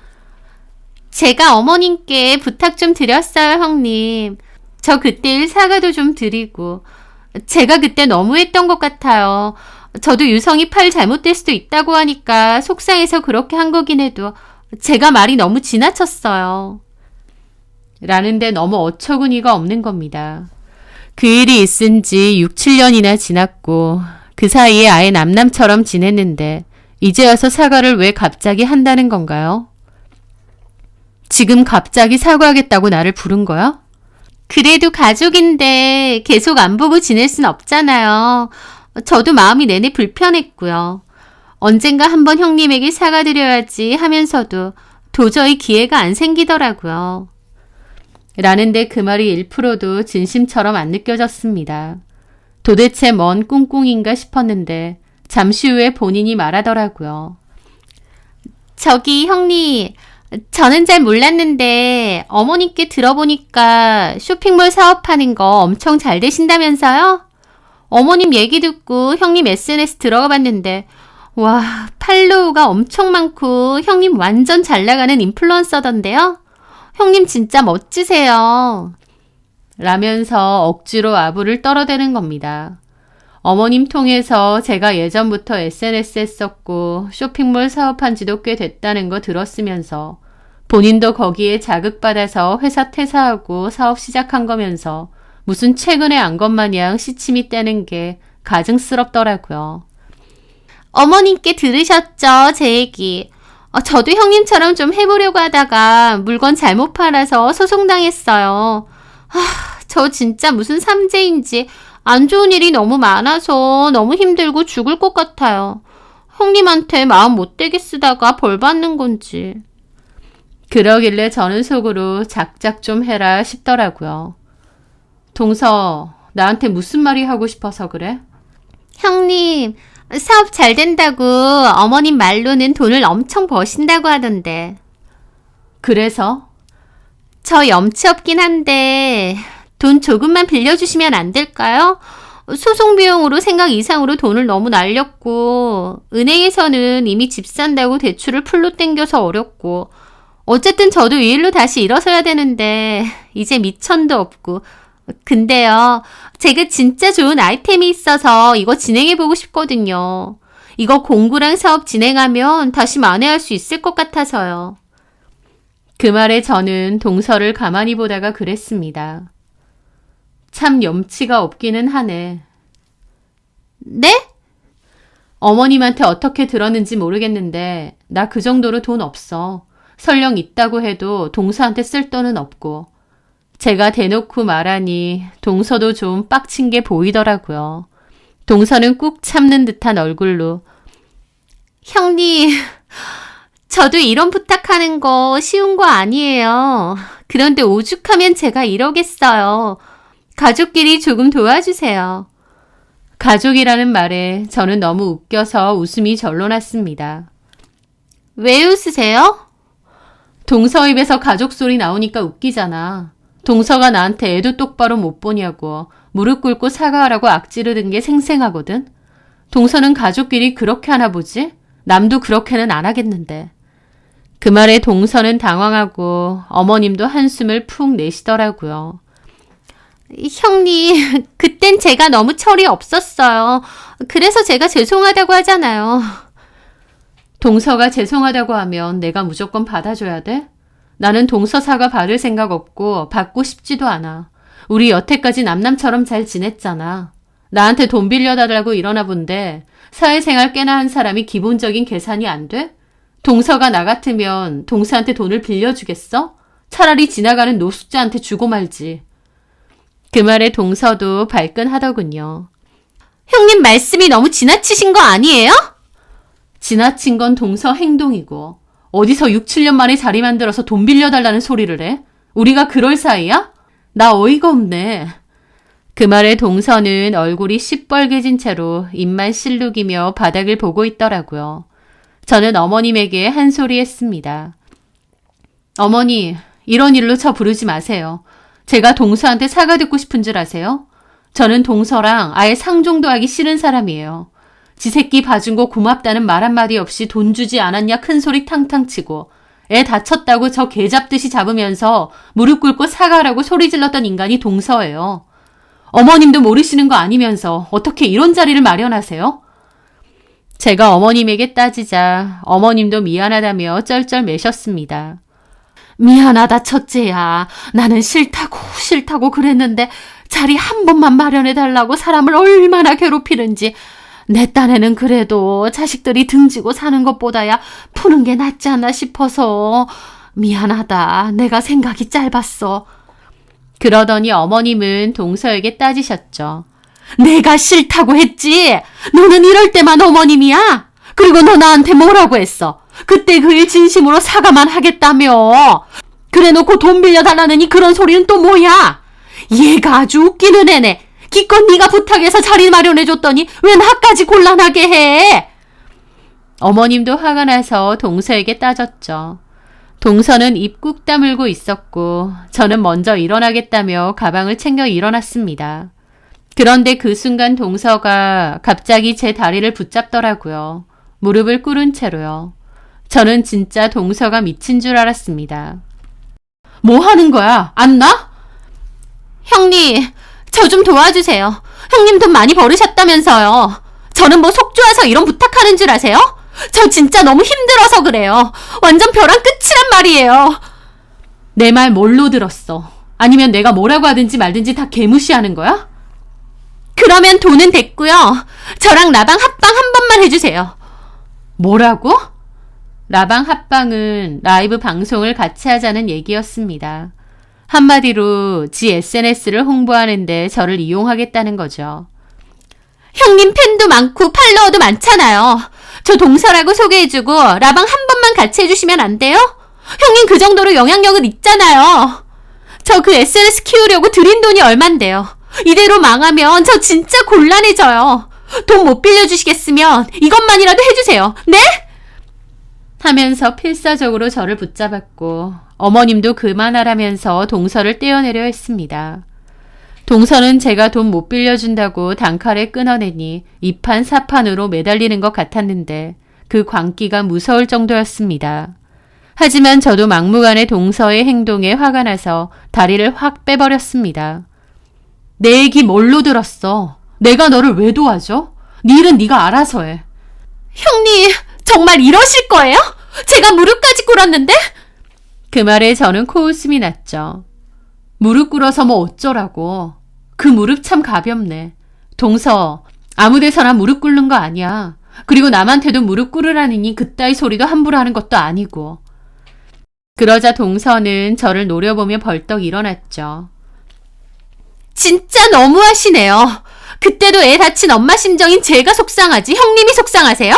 [SPEAKER 1] 제가 어머님께 부탁 좀 드렸어요, 형님. 저 그때 일 사과도 좀 드리고 제가 그때 너무했던 것 같아요. 저도 유성이 팔 잘못될 수도 있다고 하니까 속상해서 그렇게 한 거긴 해도 제가 말이 너무 지나쳤어요. 라는데 너무 어처구니가 없는 겁니다. 그 일이 있은 지 6, 7년이나 지났고 그 사이에 아예 남남처럼 지냈는데 이제 와서 사과를 왜 갑자기 한다는 건가요? 지금 갑자기 사과하겠다고 나를 부른 거야? 그래도 가족인데 계속 안 보고 지낼 순 없잖아요. 저도 마음이 내내 불편했고요. 언젠가 한번 형님에게 사과드려야지 하면서도 도저히 기회가 안 생기더라고요. 라는데 그 말이 1%도 진심처럼 안 느껴졌습니다. 도대체 뭔 꿍꿍인가 싶었는데 잠시 후에 본인이 말하더라고요. 저기 형님, 저는 잘 몰랐는데 어머니께 들어보니까 쇼핑몰 사업하는 거 엄청 잘 되신다면서요? 어머님 얘기 듣고 형님 SNS 들어가 봤는데 와, 팔로우가 엄청 많고 형님 완전 잘 나가는 인플루언서던데요? 형님 진짜 멋지세요. 라면서 억지로 아부를 떨어대는 겁니다. 어머님 통해서 제가 예전부터 SNS 했었고 쇼핑몰 사업한 지도 꽤 됐다는 거 들었으면서 본인도 거기에 자극받아서 회사 퇴사하고 사업 시작한 거면서 무슨 최근에 안 것 마냥 시침이 떼는 게 가증스럽더라고요. 어머님께 들으셨죠? 제 얘기. 저도 형님처럼 좀 해보려고 하다가 물건 잘못 팔아서 소송당했어요. 저 진짜 무슨 삼재인지 안 좋은 일이 너무 많아서 너무 힘들고 죽을 것 같아요. 형님한테 마음 못되게 쓰다가 벌 받는 건지. 그러길래 저는 속으로 작작 좀 해라 싶더라고요. 동서, 나한테 무슨 말이 하고 싶어서 그래? 형님, 사업 잘 된다고 어머님 말로는 돈을 엄청 버신다고 하던데. 그래서? 저 염치 없긴 한데 돈 조금만 빌려주시면 안 될까요? 소송 비용으로 생각 이상으로 돈을 너무 날렸고 은행에서는 이미 집 산다고 대출을 풀로 땡겨서 어렵고 어쨌든 저도 이 일로 다시 일어서야 되는데 이제 미천도 없고 근데요, 제가 진짜 좋은 아이템이 있어서 이거 진행해보고 싶거든요. 이거 공구랑 사업 진행하면 다시 만회할 수 있을 것 같아서요. 그 말에 저는 동서를 가만히 보다가 그랬습니다. 참 염치가 없기는 하네. 네? 어머님한테 어떻게 들었는지 모르겠는데 나 그 정도로 돈 없어. 설령 있다고 해도 동서한테 쓸 돈은 없고 제가 대놓고 말하니 동서도 좀 빡친 게 보이더라고요. 동서는 꾹 참는 듯한 얼굴로 형님, 저도 이런 부탁하는 거 쉬운 거 아니에요. 그런데 오죽하면 제가 이러겠어요. 가족끼리 조금 도와주세요. 가족이라는 말에 저는 너무 웃겨서 웃음이 절로 났습니다. 왜 웃으세요? 동서 입에서 가족 소리 나오니까 웃기잖아. 동서가 나한테 애도 똑바로 못 보냐고 무릎 꿇고 사과하라고 악지르는 게 생생하거든. 동서는 가족끼리 그렇게 하나 보지? 남도 그렇게는 안 하겠는데. 그 말에 동서는 당황하고 어머님도 한숨을 푹 내시더라고요. 형님, 그땐 제가 너무 철이 없었어요. 그래서 제가 죄송하다고 하잖아요. 동서가 죄송하다고 하면 내가 무조건 받아줘야 돼? 나는 동서 사과 받을 생각 없고 받고 싶지도 않아. 우리 여태까지 남남처럼 잘 지냈잖아. 나한테 돈 빌려달라고 이러나 본데 사회생활 꽤나 한 사람이 기본적인 계산이 안 돼? 동서가 나 같으면 동서한테 돈을 빌려주겠어? 차라리 지나가는 노숙자한테 주고 말지. 그 말에 동서도 발끈하더군요. 형님 말씀이 너무 지나치신 거 아니에요? 지나친 건 동서 행동이고 어디서 6, 7년 만에 자리 만들어서 돈 빌려달라는 소리를 해? 우리가 그럴 사이야? 나 어이가 없네. 그 말에 동서는 얼굴이 시뻘개진 채로 입만 실룩이며 바닥을 보고 있더라고요. 저는 어머님에게 한 소리 했습니다. 어머니, 이런 일로 저 부르지 마세요. 제가 동서한테 사과 듣고 싶은 줄 아세요? 저는 동서랑 아예 상종도 하기 싫은 사람이에요. 지 새끼 봐준 거 고맙다는 말 한마디 없이 돈 주지 않았냐 큰 소리 탕탕 치고 애 다쳤다고 저 개 잡듯이 잡으면서 무릎 꿇고 사과하라고 소리 질렀던 인간이 동서예요. 어머님도 모르시는 거 아니면서 어떻게 이런 자리를 마련하세요? 제가 어머님에게 따지자 어머님도 미안하다며 쩔쩔 매셨습니다. 미안하다 첫째야. 나는 싫다고 그랬는데 자리 한 번만 마련해달라고 사람을 얼마나 괴롭히는지. 내 딴에는 그래도 자식들이 등지고 사는 것보다야 푸는 게 낫지 않나 싶어서 미안하다. 내가 생각이 짧았어. 그러더니 어머님은 동서에게 따지셨죠. 내가 싫다고 했지. 너는 이럴 때만 어머님이야. 그리고 너 나한테 뭐라고 했어. 그때 그 일 진심으로 사과만 하겠다며. 그래놓고 돈 빌려달라느니 그런 소리는 또 뭐야. 얘가 아주 웃기는 애네. 기껏 네가 부탁해서 자리 마련해줬더니 왜 나까지 곤란하게 해. 어머님도 화가 나서 동서에게 따졌죠. 동서는 입 꾹 다물고 있었고 저는 먼저 일어나겠다며 가방을 챙겨 일어났습니다. 그런데 그 순간 동서가 갑자기 제 다리를 붙잡더라고요. 무릎을 꿇은 채로요. 저는 진짜 동서가 미친 줄 알았습니다. 뭐 하는 거야? 안 나? 형님, 저 좀 도와주세요. 형님 돈 많이 벌으셨다면서요. 저는 뭐 속 좋아서 이런 부탁하는 줄 아세요? 저 진짜 너무 힘들어서 그래요. 완전 벼랑 끝이란 말이에요. 내 말 뭘로 들었어? 아니면 내가 뭐라고 하든지 말든지 다 개무시하는 거야? 그러면 돈은 됐고요. 저랑 라방 합방 한 번만 해주세요. 뭐라고? 라방 합방은 라이브 방송을 같이 하자는 얘기였습니다. 한마디로 지 SNS를 홍보하는데 저를 이용하겠다는 거죠. 형님 팬도 많고 팔로워도 많잖아요. 저 동서라고 소개해주고 라방 한 번만 같이 해주시면 안 돼요? 형님 그 정도로 영향력은 있잖아요. 저 그 SNS 키우려고 들인 돈이 얼만데요. 이대로 망하면 저 진짜 곤란해져요. 돈 못 빌려주시겠으면 이것만이라도 해주세요. 네? 하면서 필사적으로 저를 붙잡았고 어머님도 그만하라면서 동서를 떼어내려 했습니다. 동서는 제가 돈 못 빌려준다고 단칼에 끊어내니 이판 사판으로 매달리는 것 같았는데 그 광기가 무서울 정도였습니다. 하지만 저도 막무가내 동서의 행동에 화가 나서 다리를 확 빼버렸습니다. 내 얘기 뭘로 들었어? 내가 너를 왜 도와줘? 네 일은 네가 알아서 해. 형님, 정말 이러실 거예요? 제가 무릎까지 꿇었는데? 그 말에 저는 코웃음이 났죠. 무릎 꿇어서 뭐 어쩌라고. 그 무릎 참 가볍네. 동서, 아무 데서나 무릎 꿇는 거 아니야. 그리고 남한테도 무릎 꿇으라니 그따위 소리도 함부로 하는 것도 아니고. 그러자 동서는 저를 노려보며 벌떡 일어났죠. 진짜 너무하시네요. 그때도 애 다친 엄마 심정인 제가 속상하지 형님이 속상하세요?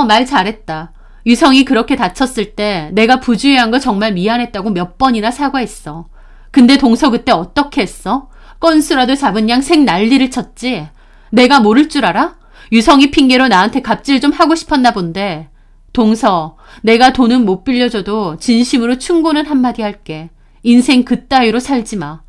[SPEAKER 1] 말 잘했다. 유성이 그렇게 다쳤을 때 내가 부주의한 거 정말 미안했다고 몇 번이나 사과했어. 근데 동서 그때 어떻게 했어? 건수라도 잡은 양 생 난리를 쳤지. 내가 모를 줄 알아? 유성이 핑계로 나한테 갑질 좀 하고 싶었나 본데. 동서, 내가 돈은 못 빌려줘도 진심으로 충고는 한마디 할게. 인생 그따위로 살지 마.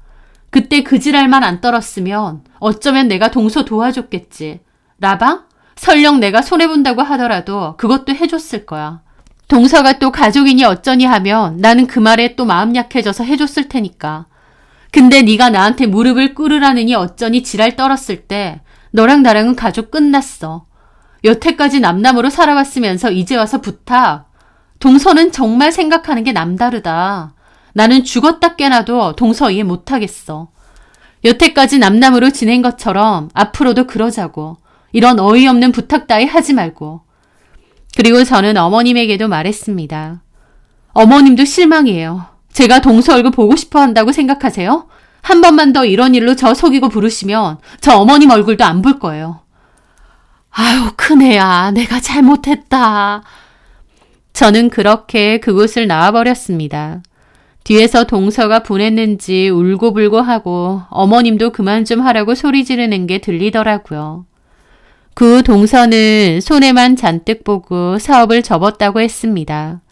[SPEAKER 1] 그때 그 지랄만 안 떨었으면 어쩌면 내가 동서 도와줬겠지. 라방? 설령 내가 손해본다고 하더라도 그것도 해줬을 거야. 동서가 또 가족이니 어쩌니 하면 나는 그 말에 또 마음 약해져서 해줬을 테니까. 근데 네가 나한테 무릎을 꿇으라느니 어쩌니 지랄 떨었을 때 너랑 나랑은 가족 끝났어. 여태까지 남남으로 살아왔으면서 이제 와서 부탁. 동서는 정말 생각하는 게 남다르다. 나는 죽었다 깨나도 동서 이해 못하겠어. 여태까지 남남으로 지낸 것처럼 앞으로도 그러자고. 이런 어이없는 부탁 따위 하지 말고. 그리고 저는 어머님에게도 말했습니다. 어머님도 실망이에요. 제가 동서 얼굴 보고 싶어 한다고 생각하세요? 한 번만 더 이런 일로 저 속이고 부르시면 저 어머님 얼굴도 안 볼 거예요. 아유, 큰애야, 내가 잘못했다. 저는 그렇게 그곳을 나와버렸습니다. 뒤에서 동서가 분했는지 울고불고 하고 어머님도 그만 좀 하라고 소리 지르는 게 들리더라고요. 그 후 동서는 손해만 잔뜩 보고 사업을 접었다고 했습니다.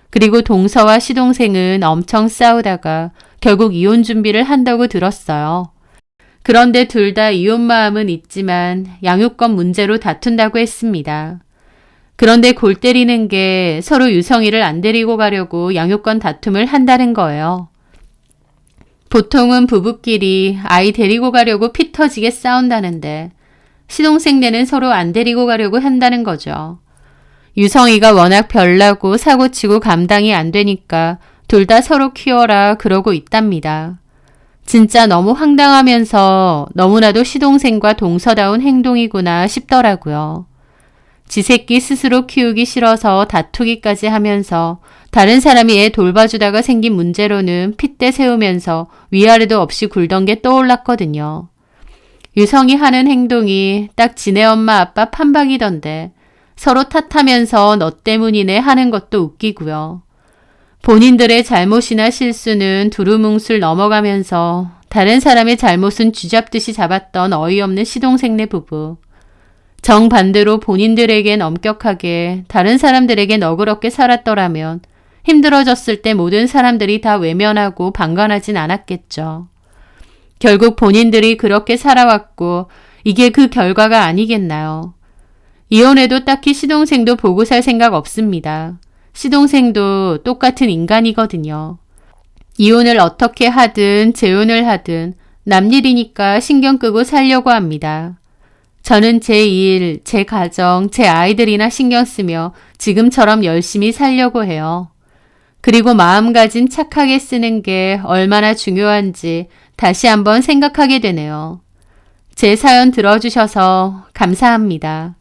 [SPEAKER 1] 그리고 동서와 시동생은 엄청 싸우다가 결국 이혼 준비를 한다고 들었어요. 그런데 둘 다 이혼 마음은 있지만 양육권 문제로 다툰다고 했습니다. 그런데 골 때리는 게 서로 유성이를 안 데리고 가려고 양육권 다툼을 한다는 거예요. 보통은 부부끼리 아이 데리고 가려고 피 터지게 싸운다는데 시동생네는 서로 안 데리고 가려고 한다는 거죠. 유성이가 워낙 별나고 사고치고 감당이 안 되니까 둘 다 서로 키워라 그러고 있답니다. 진짜 너무 황당하면서 너무나도 시동생과 동서다운 행동이구나 싶더라고요. 지 새끼 스스로 키우기 싫어서 다투기까지 하면서 다른 사람이 애 돌봐주다가 생긴 문제로는 핏대 세우면서 위아래도 없이 굴던 게 떠올랐거든요. 유성이 하는 행동이 딱 지네 엄마 아빠 판박이던데 서로 탓하면서 너 때문이네 하는 것도 웃기고요. 본인들의 잘못이나 실수는 두루뭉술 넘어가면서 다른 사람의 잘못은 쥐잡듯이 잡았던 어이없는 시동생네 부부. 정반대로 본인들에겐 엄격하게 다른 사람들에겐 너그럽게 살았더라면 힘들어졌을 때 모든 사람들이 다 외면하고 방관하진 않았겠죠. 결국 본인들이 그렇게 살아왔고 이게 그 결과가 아니겠나요? 이혼해도 딱히 시동생도 보고 살 생각 없습니다. 시동생도 똑같은 인간이거든요. 이혼을 어떻게 하든 재혼을 하든 남 일이니까 신경 끄고 살려고 합니다. 저는 제 일, 제 가정, 제 아이들이나 신경 쓰며 지금처럼 열심히 살려고 해요. 그리고 마음가짐 착하게 쓰는 게 얼마나 중요한지 다시 한번 생각하게 되네요. 제 사연 들어주셔서 감사합니다.